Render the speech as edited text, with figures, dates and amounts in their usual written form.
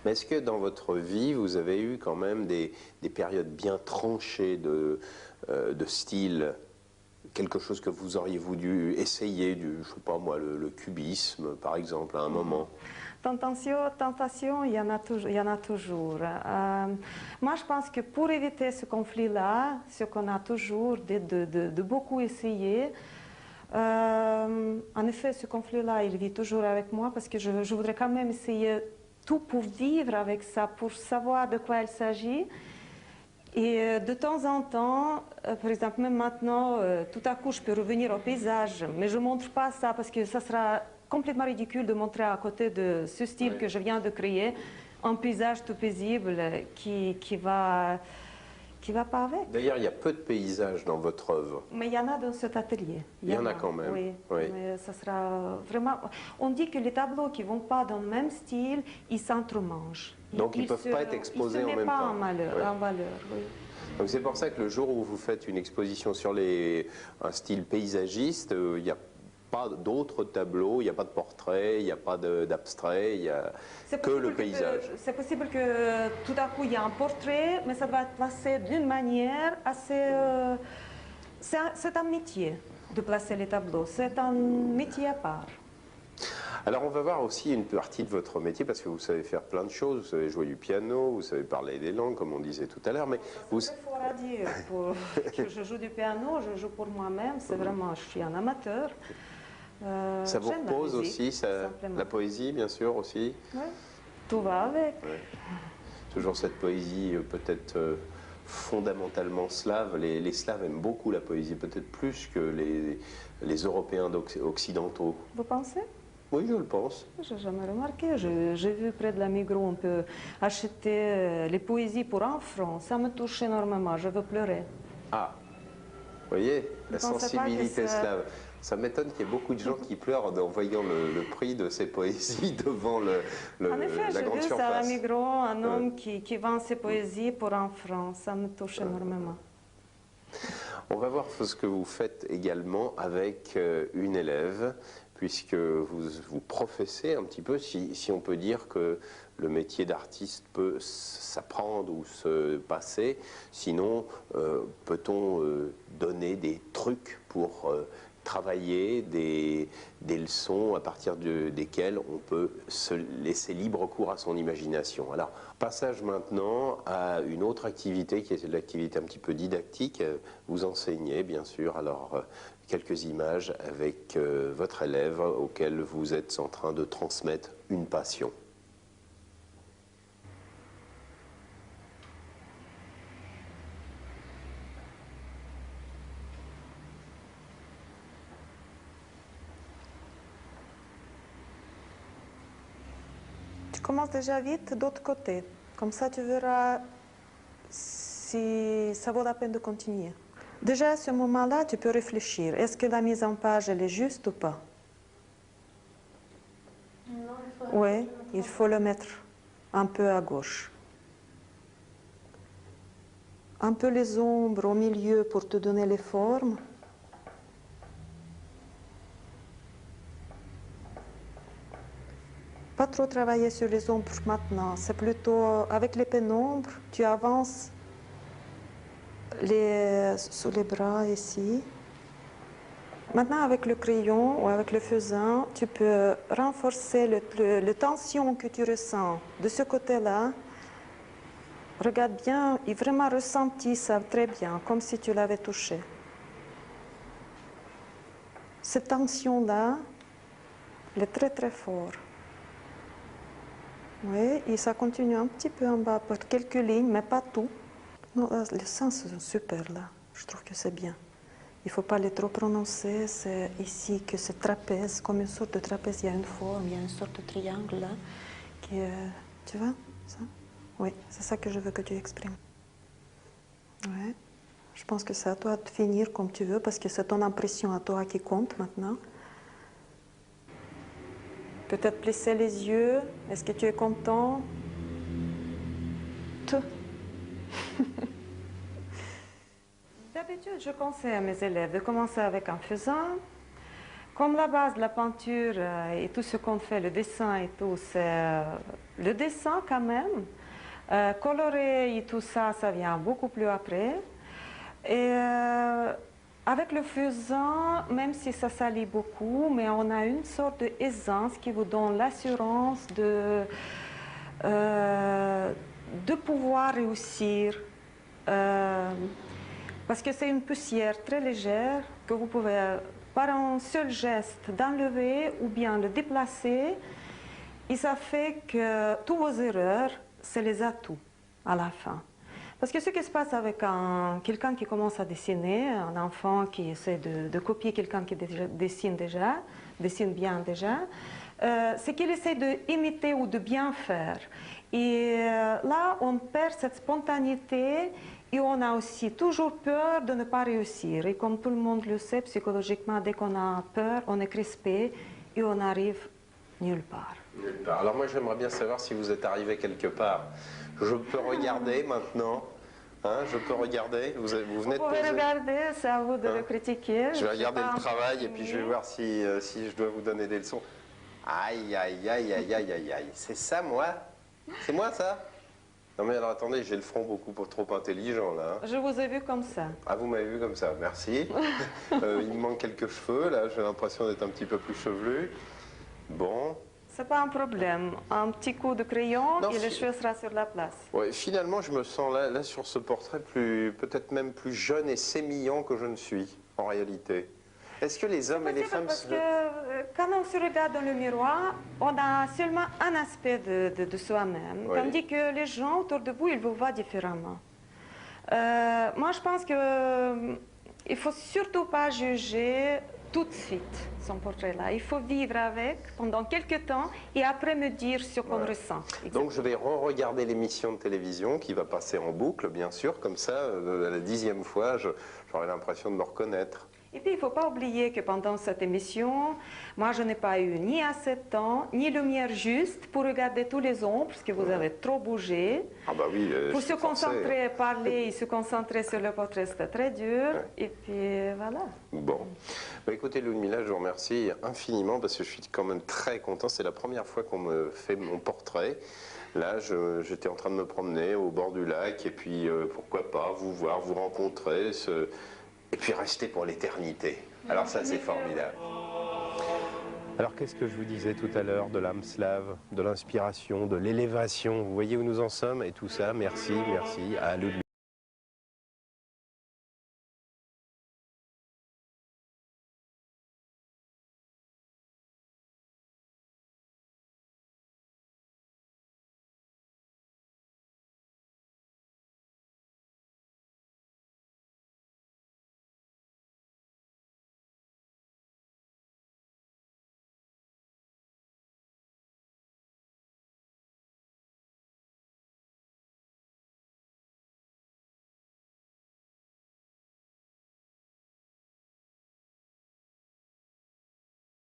Mais est-ce que dans votre vie, vous avez eu quand même des périodes bien tranchées de style, quelque chose que vous auriez voulu essayer, je sais pas moi, le cubisme par exemple, à un moment? Tentation, il y en a toujours. Il y en a toujours. Moi, je pense que pour éviter ce conflit-là, ce qu'on a toujours de beaucoup essayer, en effet, ce conflit-là, il vit toujours avec moi parce que je voudrais quand même essayer tout pour vivre avec ça, pour savoir de quoi il s'agit. Et de temps en temps, par exemple, même maintenant, tout à coup, je peux revenir au paysage, mais je ne montre pas ça parce que ça sera complètement ridicule de montrer à côté de ce style que je viens de créer un paysage tout paisible qui va pas avec. D'ailleurs, il y a peu de paysages dans votre œuvre. Mais il y en a dans cet atelier. Il y en a quand même. Oui, Oui. mais ça sera vraiment... On dit que les tableaux qui ne vont pas dans le même style, ils s'entremangent. Donc ils ne peuvent pas être exposés en même temps. Ils ne se mettent pas en valeur, oui. Donc c'est pour ça que le jour où vous faites une exposition sur un style paysagiste, il n'y a pas d'autres tableaux, il n'y a pas de portrait, il n'y a pas d'abstrait, il n'y a que le paysage. C'est possible que tout à coup il y a un portrait, mais ça doit être placé d'une manière assez... c'est un métier de placer les tableaux, c'est un métier à part. Alors on va voir aussi une partie de votre métier, parce que vous savez faire plein de choses, vous savez jouer du piano, vous savez parler des langues, comme on disait tout à l'heure, mais vous... C'est fort à dire, que je joue du piano, je joue pour moi-même, c'est vraiment, je suis un amateur. Ça vous repose aussi, la poésie bien sûr aussi? Oui, tout va avec. Ouais. Toujours cette poésie peut-être fondamentalement slave. Les Slaves aiment beaucoup la poésie, peut-être plus que les Européens occidentaux. Vous pensez? Oui, je le pense. Je n'ai jamais remarqué. J'ai vu près de la Migros, on peut acheter les poésies pour 1 franc. Ça me touche énormément, je veux pleurer. Ah, vous voyez, la sensibilité slave. Ça m'étonne qu'il y ait beaucoup de gens qui pleurent en voyant le prix de ces poésies devant en effet, la grande surface. J'ai vu ça à la Migros, un homme qui vend ses poésies pour 1 franc. Ça me touche énormément. On va voir ce que vous faites également avec une élève, puisque vous professez un petit peu, si on peut dire que le métier d'artiste peut s'apprendre ou se passer. Sinon, peut-on donner des trucs pour travailler, des leçons à partir desquelles on peut se laisser libre cours à son imagination. Alors, passage maintenant à une autre activité qui est l'activité un petit peu didactique. Vous enseignez, bien sûr, alors quelques images avec votre élève auquel vous êtes en train de transmettre une passion. Commence déjà vite d'autre côté. Comme ça, tu verras si ça vaut la peine de continuer. Déjà, à ce moment-là, tu peux réfléchir. Est-ce que la mise en page, elle est juste ou pas? Non, oui, il faut le mettre un peu à gauche. Un peu les ombres au milieu pour te donner les formes. Pas trop travailler sur les ombres maintenant, c'est plutôt avec les pénombres, tu avances sous les bras ici. Maintenant avec le crayon ou avec le feuillant, tu peux renforcer le tension que tu ressens de ce côté-là. Regarde bien, il vraiment ressenti ça très bien, comme si tu l'avais touché. Cette tension-là, elle est très très forte. Oui, et ça continue un petit peu en bas pour quelques lignes, mais pas tout. Non, les sens sont super là, je trouve que c'est bien. Il ne faut pas les trop prononcer, c'est ici que c'est trapèze, comme une sorte de trapèze, il y a une forme, il y a une sorte de triangle là. Qui, tu vois ça? Oui, c'est ça que je veux que tu exprimes. Oui, je pense que c'est à toi de finir comme tu veux, parce que c'est ton impression à toi qui compte maintenant. Peut-être plisser les yeux. Est-ce que tu es content? Tout. D'habitude, je conseille à mes élèves de commencer avec un faisan. Comme la base de la peinture et tout ce qu'on fait, le dessin et tout, c'est le dessin quand même. Colorer et tout ça, ça vient beaucoup plus après. Et avec le faisan, même si ça salit beaucoup, mais on a une sorte d'aisance qui vous donne l'assurance de pouvoir réussir. Parce que c'est une poussière très légère que vous pouvez, par un seul geste, d'enlever ou bien le déplacer. Et ça fait que toutes vos erreurs, c'est les atouts à la fin. Parce que ce qui se passe avec quelqu'un qui commence à dessiner, un enfant qui essaie de copier quelqu'un qui dessine bien déjà, c'est qu'il essaie d'imiter ou de bien faire. Et là, on perd cette spontanéité et on a aussi toujours peur de ne pas réussir. Et comme tout le monde le sait, psychologiquement, dès qu'on a peur, on est crispé et on arrive nulle part. Nulle part. Alors moi, j'aimerais bien savoir si vous êtes arrivé quelque part. Je peux regarder maintenant. Hein, je peux regarder. Vous venez de pouvez poser. Regarder, c'est à vous de le critiquer. Je vais regarder le travail et puis je vais voir si je dois vous donner des leçons. Aïe, aïe, aïe, aïe, aïe, aïe, aïe. C'est ça, moi? C'est moi, ça? Non mais alors attendez, j'ai le front beaucoup trop intelligent là. Je vous ai vu comme ça. Ah, vous m'avez vu comme ça, merci. Il me manque quelques cheveux, là, j'ai l'impression d'être un petit peu plus chevelu. Bon. C'est pas un problème. Un petit coup de crayon et le cheveu sera sur la place. Ouais, finalement, je me sens là sur ce portrait peut-être même plus jeune et sémillant que je ne suis, en réalité. Est-ce que les hommes et les femmes... Parce que quand on se regarde dans le miroir, on a seulement un aspect de soi-même, oui. Tandis que les gens autour de vous, ils vous voient différemment. Moi, je pense qu'il ne faut surtout pas juger tout de suite son portrait-là. Il faut vivre avec pendant quelques temps et après me dire ce qu'on ressent. Exactement. Donc je vais re-regarder l'émission de télévision qui va passer en boucle, bien sûr, comme ça, à la 10e fois, j'aurai l'impression de me reconnaître. Et puis, il ne faut pas oublier que pendant cette émission, moi, je n'ai pas eu ni assez de temps, ni lumière juste pour regarder tous les ombres, parce que vous avez trop bougé. Ah bah oui, pour se concentrer, parler et se concentrer sur le portrait, c'était très dur. Ouais. Et puis, voilà. Bon. Bah, écoutez, Ludmila, je vous remercie infiniment, parce que je suis quand même très content. C'est la première fois qu'on me fait mon portrait. Là, j'étais en train de me promener au bord du lac, et puis, pourquoi pas, vous voir, vous rencontrer, et puis rester pour l'éternité. Alors ça, c'est formidable. Alors qu'est-ce que je vous disais tout à l'heure de l'âme slave, de l'inspiration, de l'élévation? Vous voyez où nous en sommes et tout ça, merci à Ludmila.